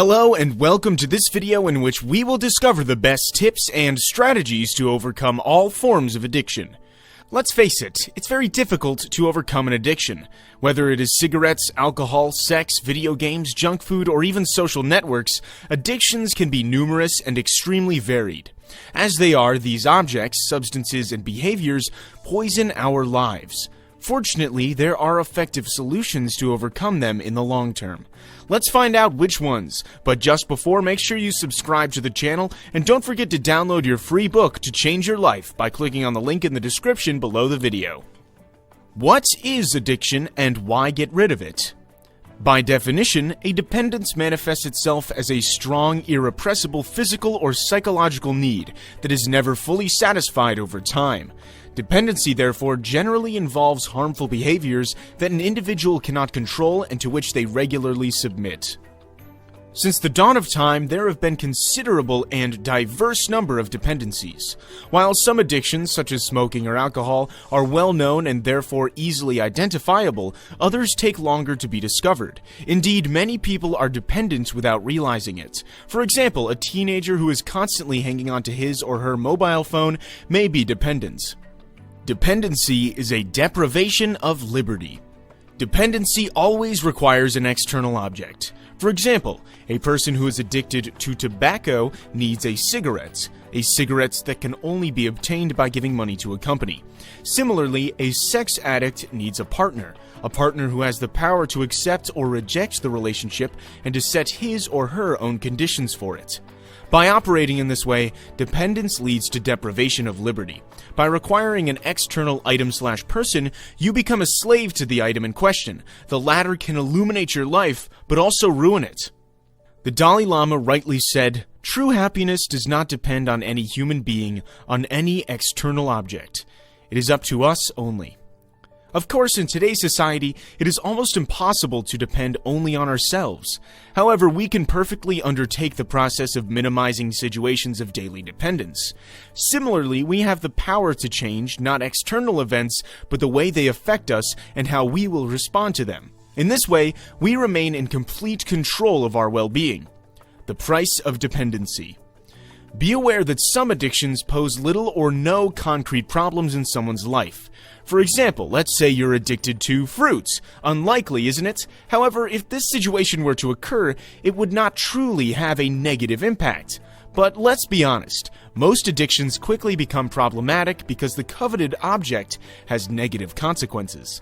Hello and welcome to this video in which we will discover the best tips and strategies to overcome all forms of addiction. Let's face it, it's very difficult to overcome an addiction. Whether it is cigarettes, alcohol, sex, video games, junk food, or even social networks, addictions can be numerous and extremely varied. As they are, these objects, substances, and behaviors poison our lives. Fortunately, there are effective solutions to overcome them in the long term. Let's find out which ones, but just before, make sure you subscribe to the channel and don't forget to download your free book to change your life by clicking on the link in the description below the video. What is addiction and why get rid of it? By definition, a dependence manifests itself as a strong, irrepressible physical or psychological need that is never fully satisfied over time. Dependency, therefore, generally involves harmful behaviors that an individual cannot control and to which they regularly submit. Since the dawn of time, there have been considerable and diverse number of dependencies. While some addictions, such as smoking or alcohol, are well known and therefore easily identifiable, others take longer to be discovered. Indeed, many people are dependent without realizing it. For example, a teenager who is constantly hanging onto his or her mobile phone may be dependent. Dependency is a deprivation of liberty. Dependency always requires an external object. For example, a person who is addicted to tobacco needs a cigarette that can only be obtained by giving money to a company. Similarly, a sex addict needs a partner who has the power to accept or reject the relationship and to set his or her own conditions for it. By operating in this way, dependence leads to deprivation of liberty. By requiring an external item/person, you become a slave to the item in question. The latter can illuminate your life, but also ruin it. The Dalai Lama rightly said, "True happiness does not depend on any human being, on any external object. It is up to us only." Of course, in today's society, it is almost impossible to depend only on ourselves. However, we can perfectly undertake the process of minimizing situations of daily dependence. Similarly, we have the power to change not external events, but the way they affect us and how we will respond to them. In this way, we remain in complete control of our well-being. The price of dependency. Be aware that some addictions pose little or no concrete problems in someone's life. For example, let's say you're addicted to fruits. Unlikely, isn't it? However, if this situation were to occur, it would not truly have a negative impact. But let's be honest, most addictions quickly become problematic because the coveted object has negative consequences.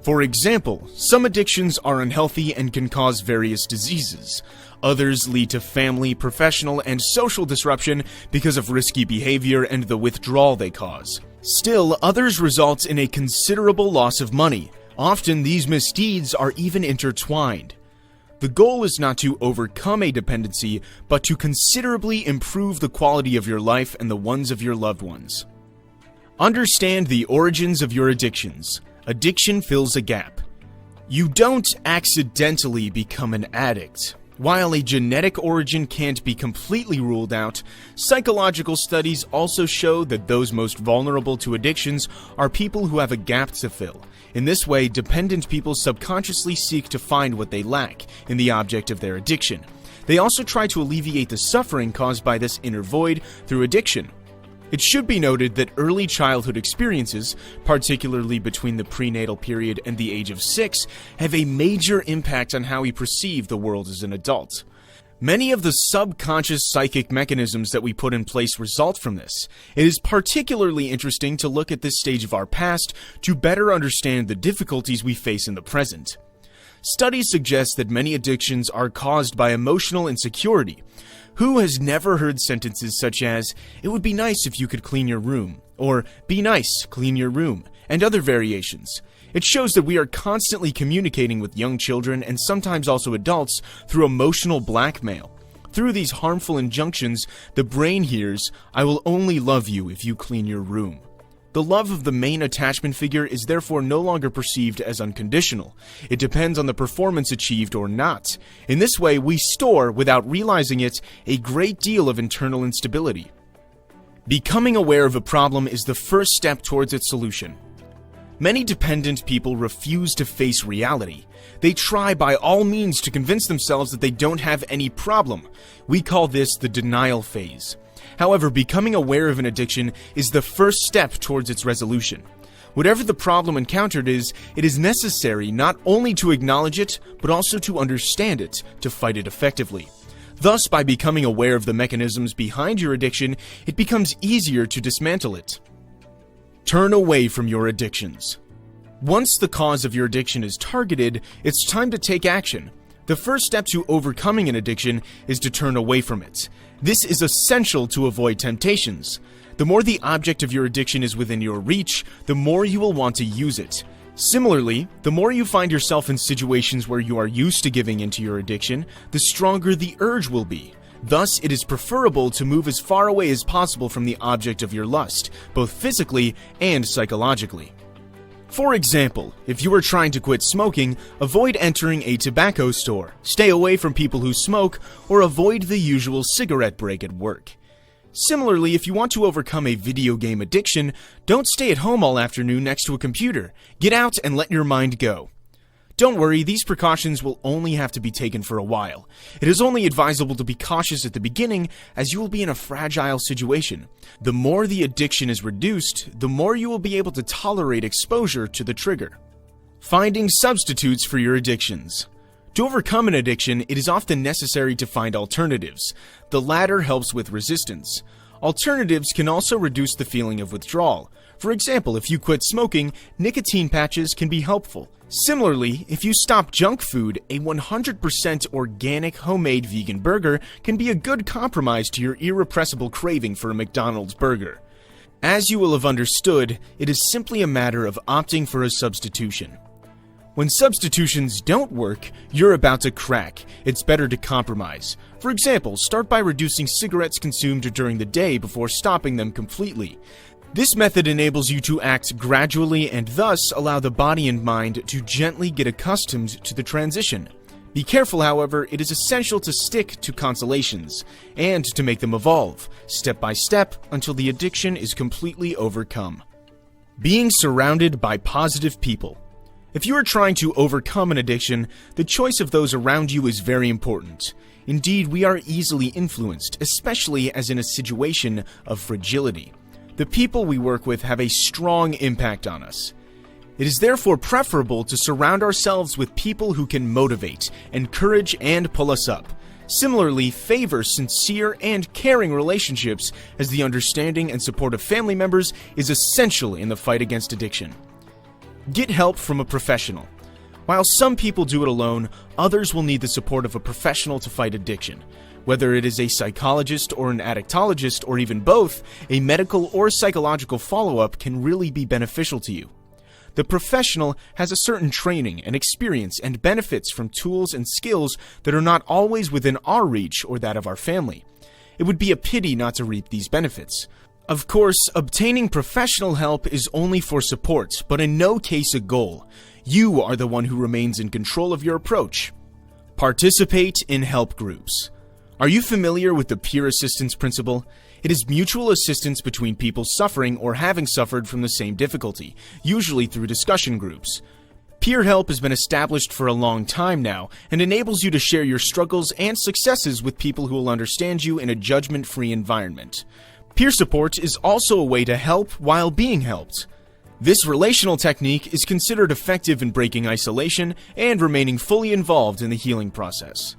For example, some addictions are unhealthy and can cause various diseases. Others lead to family, professional, and social disruption because of risky behavior and the withdrawal they cause. Still, others result in a considerable loss of money. Often, these misdeeds are even intertwined. The goal is not to overcome a dependency, but to considerably improve the quality of your life and the ones of your loved ones. Understand the origins of your addictions. Addiction fills a gap. You don't accidentally become an addict. While a genetic origin can't be completely ruled out, psychological studies also show that those most vulnerable to addictions are people who have a gap to fill. In this way, dependent people subconsciously seek to find what they lack in the object of their addiction. They also try to alleviate the suffering caused by this inner void through addiction. It should be noted that early childhood experiences, particularly between the prenatal period and the age of 6, have a major impact on how we perceive the world as an adult. Many of the subconscious psychic mechanisms that we put in place result from this. It is particularly interesting to look at this stage of our past to better understand the difficulties we face in the present. Studies suggest that many addictions are caused by emotional insecurity. Who has never heard sentences such as, "It would be nice if you could clean your room," or "Be nice, clean your room," and other variations? It shows that we are constantly communicating with young children and sometimes also adults through emotional blackmail. Through these harmful injunctions, the brain hears, "I will only love you if you clean your room." The love of the main attachment figure is therefore no longer perceived as unconditional. It depends on the performance achieved or not. In this way, we store, without realizing it, a great deal of internal instability. Becoming aware of a problem is the first step towards its solution. Many dependent people refuse to face reality. They try by all means to convince themselves that they don't have any problem. We call this the denial phase. However, becoming aware of an addiction is the first step towards its resolution. Whatever the problem encountered is, it is necessary not only to acknowledge it, but also to understand it, to fight it effectively. Thus, by becoming aware of the mechanisms behind your addiction, it becomes easier to dismantle it. Turn away from your addictions. Once the cause of your addiction is targeted, it's time to take action. The first step to overcoming an addiction is to turn away from it. This is essential to avoid temptations. The more the object of your addiction is within your reach, the more you will want to use it. Similarly, the more you find yourself in situations where you are used to giving into your addiction, the stronger the urge will be. Thus, it is preferable to move as far away as possible from the object of your lust, both physically and psychologically. For example, if you are trying to quit smoking, avoid entering a tobacco store, stay away from people who smoke, or avoid the usual cigarette break at work. Similarly, if you want to overcome a video game addiction, don't stay at home all afternoon next to a computer. Get out and let your mind go. Don't worry, these precautions will only have to be taken for a while. It is only advisable to be cautious at the beginning, as you will be in a fragile situation. The more the addiction is reduced, the more you will be able to tolerate exposure to the trigger. Finding substitutes for your addictions. To overcome an addiction, it is often necessary to find alternatives. The latter helps with resistance. Alternatives can also reduce the feeling of withdrawal. For example, if you quit smoking, nicotine patches can be helpful. Similarly, if you stop junk food, a 100% organic homemade vegan burger can be a good compromise to your irrepressible craving for a McDonald's burger. As you will have understood, it is simply a matter of opting for a substitution. When substitutions don't work, you're about to crack. It's better to compromise. For example, start by reducing cigarettes consumed during the day before stopping them completely. This method enables you to act gradually and thus allow the body and mind to gently get accustomed to the transition. Be careful, however, it is essential to stick to consolations and to make them evolve, step by step, until the addiction is completely overcome. Being surrounded by positive people. If you are trying to overcome an addiction, the choice of those around you is very important. Indeed, we are easily influenced, especially as in a situation of fragility. The people we work with have a strong impact on us. It is therefore preferable to surround ourselves with people who can motivate, encourage, and pull us up. Similarly, favor sincere and caring relationships, as the understanding and support of family members is essential in the fight against addiction. Get help from a professional. While some people do it alone, others will need the support of a professional to fight addiction. Whether it is a psychologist or an addictologist or even both, a medical or psychological follow-up can really be beneficial to you. The professional has a certain training and experience and benefits from tools and skills that are not always within our reach or that of our family. It would be a pity not to reap these benefits. Of course, obtaining professional help is only for support, but in no case a goal. You are the one who remains in control of your approach. Participate in help groups. Are you familiar with the peer assistance principle? It is mutual assistance between people suffering or having suffered from the same difficulty, usually through discussion groups. Peer help has been established for a long time now and enables you to share your struggles and successes with people who will understand you in a judgment-free environment. Peer support is also a way to help while being helped. This relational technique is considered effective in breaking isolation and remaining fully involved in the healing process.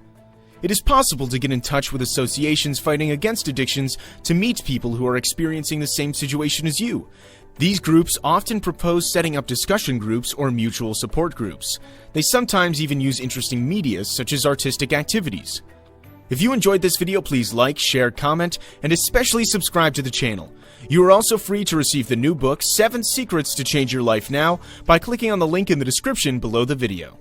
It is possible to get in touch with associations fighting against addictions to meet people who are experiencing the same situation as you. These groups often propose setting up discussion groups or mutual support groups. They sometimes even use interesting media such as artistic activities. If you enjoyed this video, please like, share, comment, and especially subscribe to the channel. You are also free to receive the new book, 7 Secrets to Change Your Life Now, by clicking on the link in the description below the video.